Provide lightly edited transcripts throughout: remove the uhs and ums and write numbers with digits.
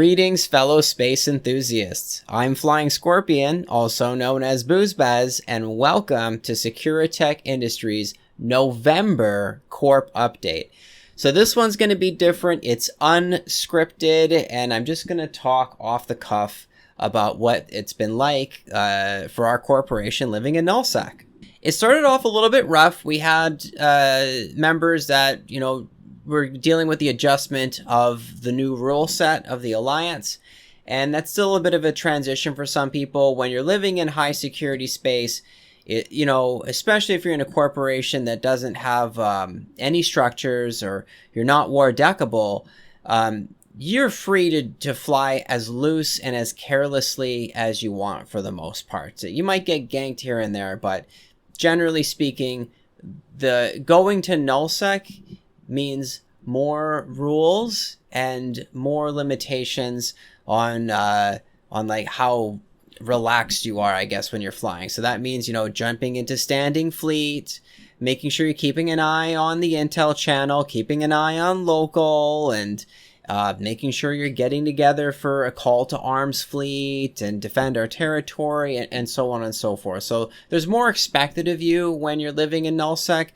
Greetings, fellow space enthusiasts. I'm Flying Scorpion, also known as Boozbaz, and welcome to Securitech Industries' November Corp update. So this one's going to be different. It's unscripted, and I'm just going to talk off the cuff about what it's been like for our corporation living in Nullsec. It started off a little bit rough. We had members that, we're dealing with the adjustment of the new rule set of the Alliance, and that's still a bit of a transition for some people. When you're living in high security space, especially if you're in a corporation that doesn't have any structures or you're not war deckable, you're free to fly as loose and as carelessly as you want for the most part. So you might get ganked here and there, but generally speaking, the going to Nullsec means more rules and more limitations on like how relaxed you are, I guess, when you're flying. So that means, jumping into standing fleet, making sure you're keeping an eye on the intel channel, keeping an eye on local, and making sure you're getting together for a call to arms fleet and defend our territory, and so on and so forth. So there's more expected of you when you're living in Nullsec.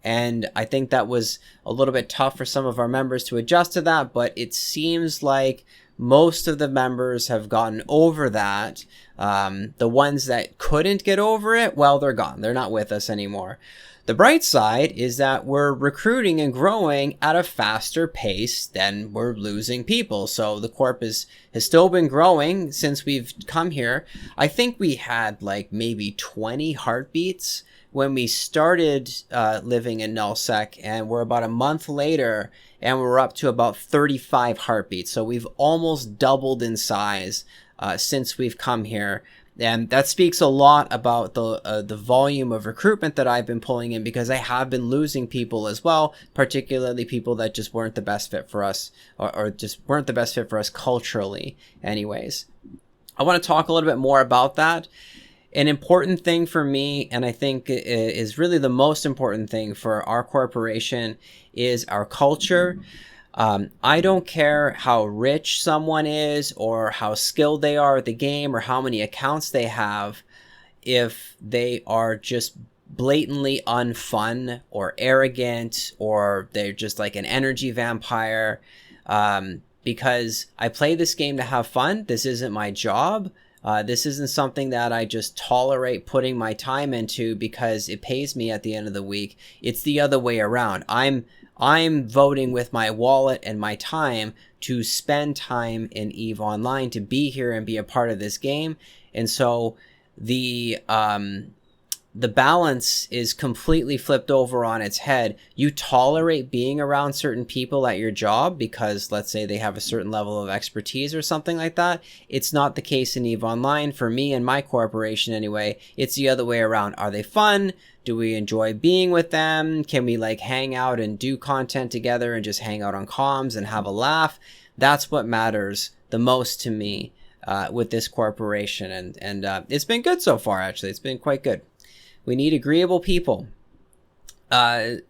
And I think that was a little bit tough for some of our members to adjust to that, but it seems like most of the members have gotten over that. The ones that couldn't get over it, well, they're gone. They're not with us anymore. The bright side is that we're recruiting and growing at a faster pace than we're losing people. So the Corp has still been growing since we've come here. I think we had like maybe 20 heartbeats when we started living in Nullsec, and we're about a month later and we're up to about 35 heartbeats. So we've almost doubled in size since we've come here. And that speaks a lot about the volume of recruitment that I've been pulling in, because I have been losing people as well, particularly people that just weren't the best fit for us, or just weren't the best fit for us culturally anyways. I want to talk a little bit more about that. An important thing for me, and I think is really the most important thing for our corporation, is our culture. I don't care how rich someone is or how skilled they are at the game or how many accounts they have, if they are just blatantly unfun or arrogant, or they're just like an energy vampire. Because I play this game to have fun. This isn't my job. This isn't something that I just tolerate putting my time into because it pays me at the end of the week. It's the other way around. I'm voting with my wallet and my time to spend time in EVE Online, to be here and be a part of this game. And so the balance is completely flipped over on its head. You tolerate being around certain people at your job because, let's say, they have a certain level of expertise or something like that. It's not the case in EVE Online. For me and my corporation anyway, it's the other way around. Are they fun? Do we enjoy being with them? Can we hang out and do content together and just hang out on comms and have a laugh? That's what matters the most to me with this corporation. And it's been good so far, actually. It's been quite good. We need agreeable people.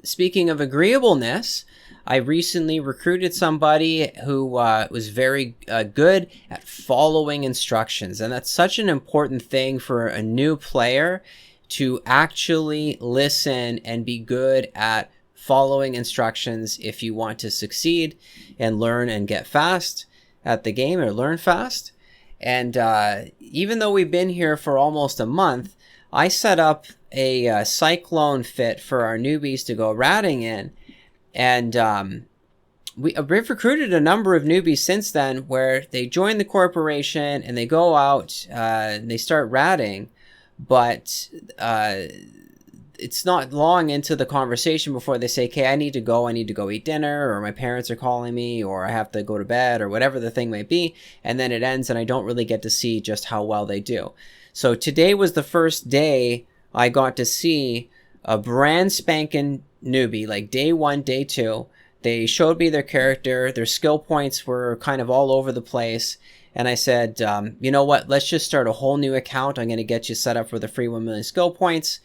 Speaking of agreeableness, I recently recruited somebody who was very good at following instructions. And that's such an important thing for a new player, to actually listen and be good at following instructions if you want to succeed and learn and get fast at the game, or learn fast. And even though we've been here for almost a month, I set up a cyclone fit for our newbies to go ratting in. And we've recruited a number of newbies since then, where they join the corporation and they go out and they start ratting. But it's not long into the conversation before they say, okay, I need to go eat dinner, or my parents are calling me, or I have to go to bed, or whatever the thing may be. And then it ends and I don't really get to see just how well they do. So today was the first day I got to see a brand spanking newbie, like day 1, day 2. They showed me their character. Their skill points were kind of all over the place. And I said, you know what, let's just start a whole new account. I'm going to get you set up for the free 1 million skill points.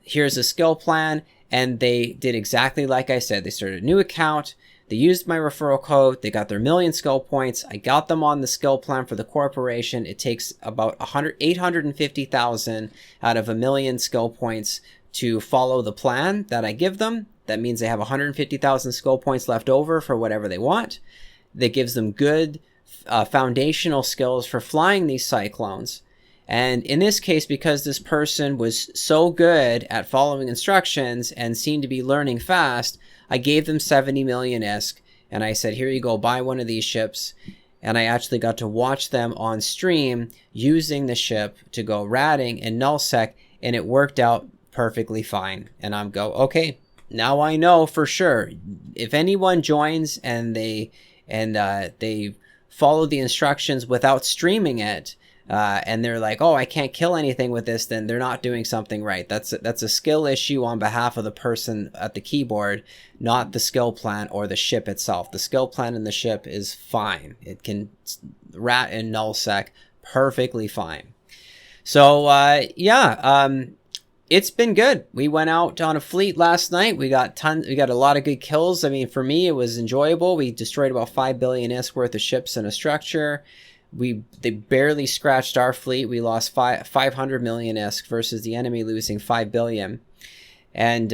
Here's a skill plan. And they did exactly like I said. They started a new account. They used my referral code. They got their 1,000,000 skill points. I got them on the skill plan for the corporation. It takes about 850,000 out of 1,000,000 skill points to follow the plan that I give them. That means they have 150,000 skill points left over for whatever they want. That gives them good foundational skills for flying these Cyclones. And in this case, because this person was so good at following instructions and seemed to be learning fast, I gave them 70 million ISK, and I said, here you go, buy one of these ships. And I actually got to watch them on stream using the ship to go ratting in nullsec, and it worked out perfectly fine. And I'm go, okay, now I know for sure, if anyone joins and they follow the instructions without streaming it, and they're like, oh, I can't kill anything with this, then they're not doing something right. That's a skill issue on behalf of the person at the keyboard, not the skill plan or the ship itself. The skill plan in the ship is fine. It can rat in nullsec perfectly fine. So it's been good. We went out on a fleet last night. We got a lot of good kills. I mean, for me, it was enjoyable. We destroyed about 5 billion ISK worth of ships and a structure. They barely scratched our fleet. We lost 500 million ISK versus the enemy losing 5 billion. And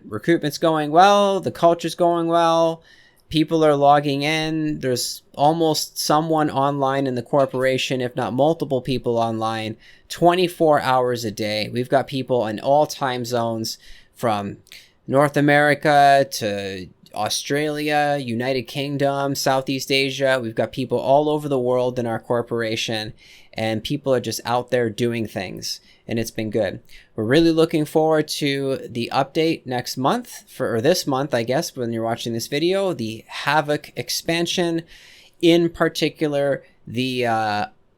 recruitment's going well. The culture's going well. People are logging in. There's almost someone online in the corporation, if not multiple people online, 24 hours a day. We've got people in all time zones, from North America to Australia, United Kingdom, Southeast Asia. We've got people all over the world in our corporation, and people are just out there doing things, and it's been good. We're really looking forward to the update next month, or this month, I guess, when you're watching this video, the Havoc expansion, in particular, the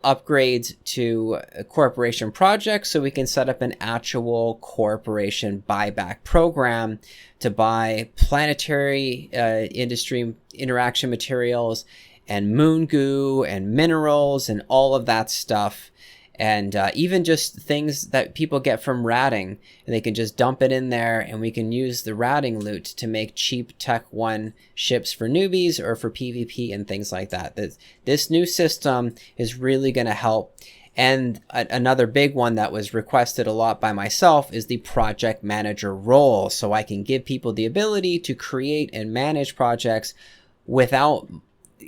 upgrades to corporation projects, so we can set up an actual corporation buyback program to buy planetary industry interaction materials and moon goo and minerals and all of that stuff, and even just things that people get from ratting, and they can just dump it in there, and we can use the ratting loot to make cheap Tech 1 ships for newbies or for PvP and things like that. This new system is really going to help. And another big one that was requested a lot by myself is the project manager role, so I can give people the ability to create and manage projects without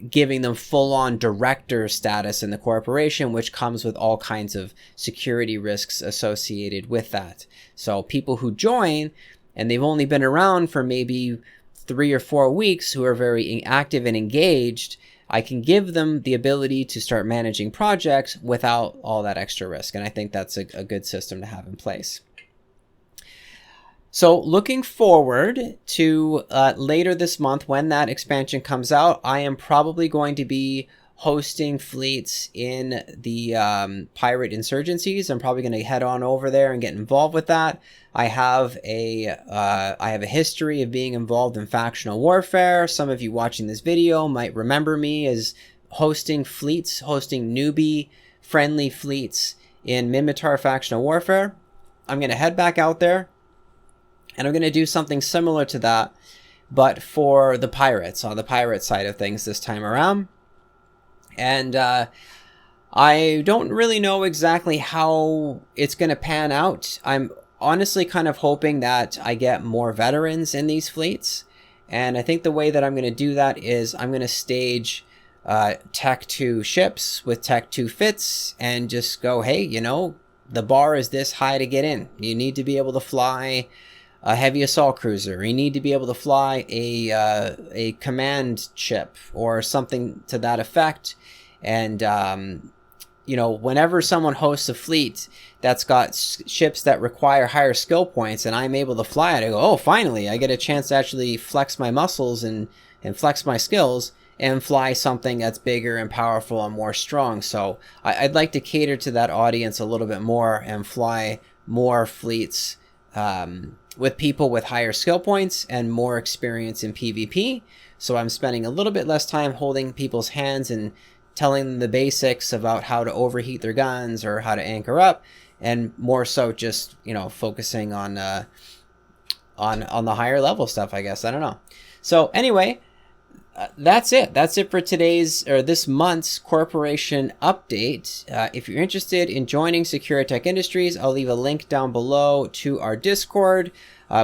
giving them full-on director status in the corporation, which comes with all kinds of security risks associated with that. So people who join and they've only been around for maybe 3 or 4 weeks, who are very active and engaged, I can give them the ability to start managing projects without all that extra risk. And I think that's a good system to have in place. So looking forward to later this month, when that expansion comes out, I am probably going to be hosting fleets in the pirate insurgencies. I'm probably going to head on over there and get involved with that. I have a history of being involved in factional warfare. Some of you watching this video might remember me as hosting fleets, hosting newbie friendly fleets in Minmatar factional warfare. I'm going to head back out there, and I'm going to do something similar to that, but for the pirates, on the pirate side of things this time around. And I don't really know exactly how it's going to pan out. I'm honestly kind of hoping that I get more veterans in these fleets. And I think the way that I'm going to do that is I'm going to stage Tech 2 ships with Tech 2 fits and just go, hey, you know, the bar is this high to get in. You need to be able to fly a heavy assault cruiser. You need to be able to fly a command ship or something to that effect. And, you know, whenever someone hosts a fleet that's got ships that require higher skill points and I'm able to fly it, I go, oh, finally, I get a chance to actually flex my muscles and flex my skills and fly something that's bigger and powerful and more strong. So I'd like to cater to that audience a little bit more and fly more fleets with people with higher skill points and more experience in PvP. So I'm spending a little bit less time holding people's hands and telling them the basics about how to overheat their guns or how to anchor up, and more so just, you know, focusing on the higher level stuff, I guess. I don't know. So anyway, That's it. That's it for today's or this month's corporation update. If you're interested in joining Securitech Industries, I'll leave a link down below to our Discord.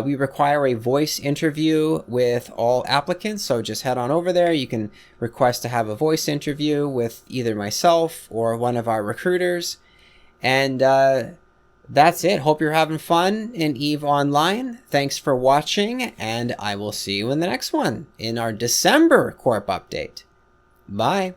We require a voice interview with all applicants, so just head on over there. You can request to have a voice interview with either myself or one of our recruiters. And that's it. Hope you're having fun in EVE Online. Thanks for watching, and I will see you in the next one in our December Corp update. Bye.